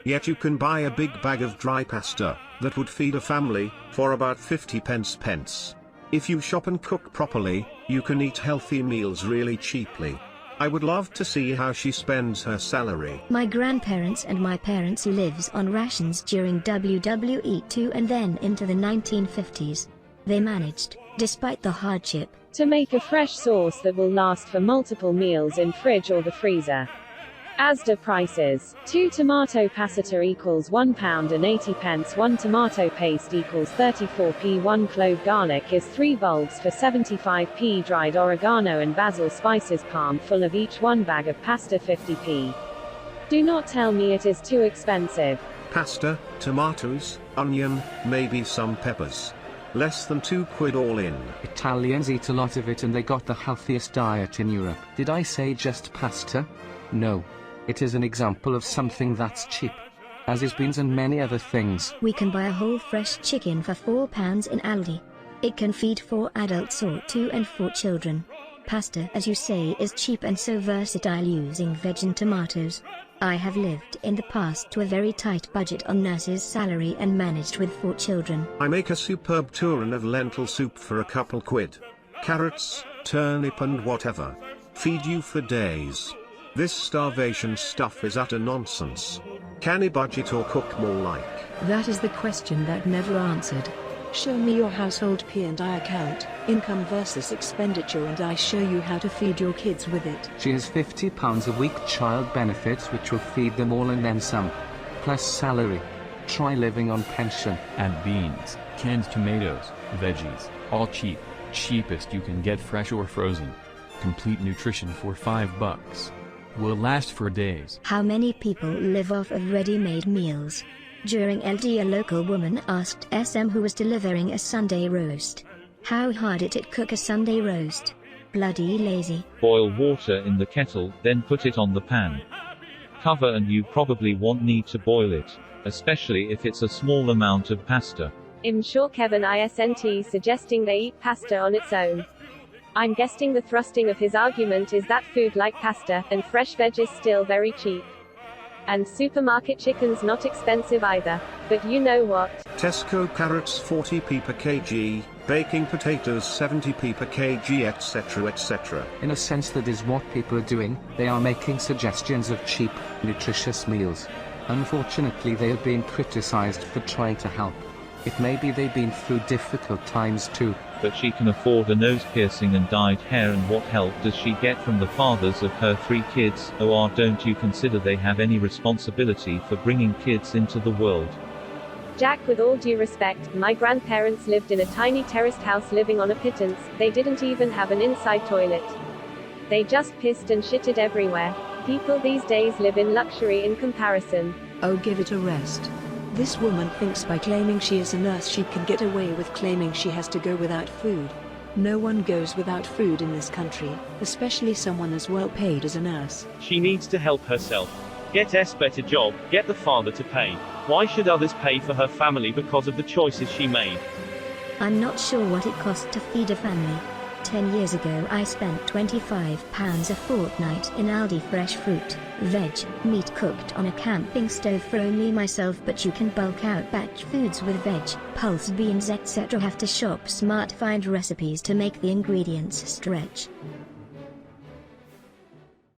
Yet you can buy a big bag of dry pasta that would feed a family for about 50 pence. If you shop and cook properly, you can eat healthy meals really cheaply. I would love to see how she spends her salary. My grandparents and my parents lives on rations during WW2 and then into the 1950s. They managed, despite the hardship, to make a fresh sauce that will last for multiple meals in fridge or the freezer. Asda prices. 2 tomato passata equals £1 and 80 pence. 1 tomato paste equals 34p. 1 clove garlic is 3 bulbs for 75p. Dried oregano and basil spices palm full of each. 1 bag of pasta 50p. Do not tell me it is too expensive. Pasta, tomatoes, onion, maybe some peppers. Less than £2 all in. Italians eat a lot of it and they got the healthiest diet in Europe. Did I say just pasta? No. It is an example of something that's cheap, as is beans and many other things. We can buy a whole fresh chicken for £4 in Aldi. It can feed 4 adults or 2 and 4 children. Pasta, as you say, is cheap and so versatile using veg and tomatoes. I have lived in the past to a very tight budget on nurse's salary and managed with 4 children. I make a superb turin of lentil soup for a couple quid. Carrots, turnip and whatever. Feed you for days. This starvation stuff is utter nonsense. Can I budget or cook more like? That is the question that never answered. Show me your household P&I account, income versus expenditure, and I show you how to feed your kids with it. She has £50 a week child benefits which will feed them all and then some. Plus salary. Try living on pension. And beans, canned tomatoes, veggies, all cheap. Cheapest you can get fresh or frozen. Complete nutrition for $5. Will last for days. How many people live off of ready-made meals? During LD, a local woman asked SM who was delivering a Sunday roast, how hard it cook a Sunday roast. Bloody lazy. Boil water in the kettle, then put it on the pan. Cover and you probably won't need to boil it, especially if it's a small amount of pasta. I'm sure Kevin isn't suggesting they eat pasta on its own. I'm guessing the thrusting of his argument is that food like pasta and fresh veg is still very cheap. And supermarket chicken's not expensive either, but you know what? Tesco carrots 40p per kg, baking potatoes 70p per kg, etc, etc. In a sense, that is what people are doing. They are making suggestions of cheap, nutritious meals. Unfortunately, they are being criticized for trying to help. It may be they've been through difficult times too. But she can afford a nose piercing and dyed hair, and what help does she get from the fathers of her 3 kids? Or don't you consider they have any responsibility for bringing kids into the world? Jack, with all due respect, my grandparents lived in a tiny terraced house living on a pittance. They didn't even have an inside toilet. They just pissed and shitted everywhere. People these days live in luxury in comparison. Oh, give it a rest. This woman thinks by claiming she is a nurse she can get away with claiming she has to go without food. No one goes without food in this country, especially someone as well paid as a nurse. She needs to help herself. Get a better job, get the father to pay. Why should others pay for her family because of the choices she made? I'm not sure what it costs to feed a family. 10 years ago I spent £25 a fortnight in Aldi. Fresh fruit, veg, meat cooked on a camping stove for only myself, but you can bulk out batch foods with veg, pulse beans etc. Have to shop smart, find recipes to make the ingredients stretch.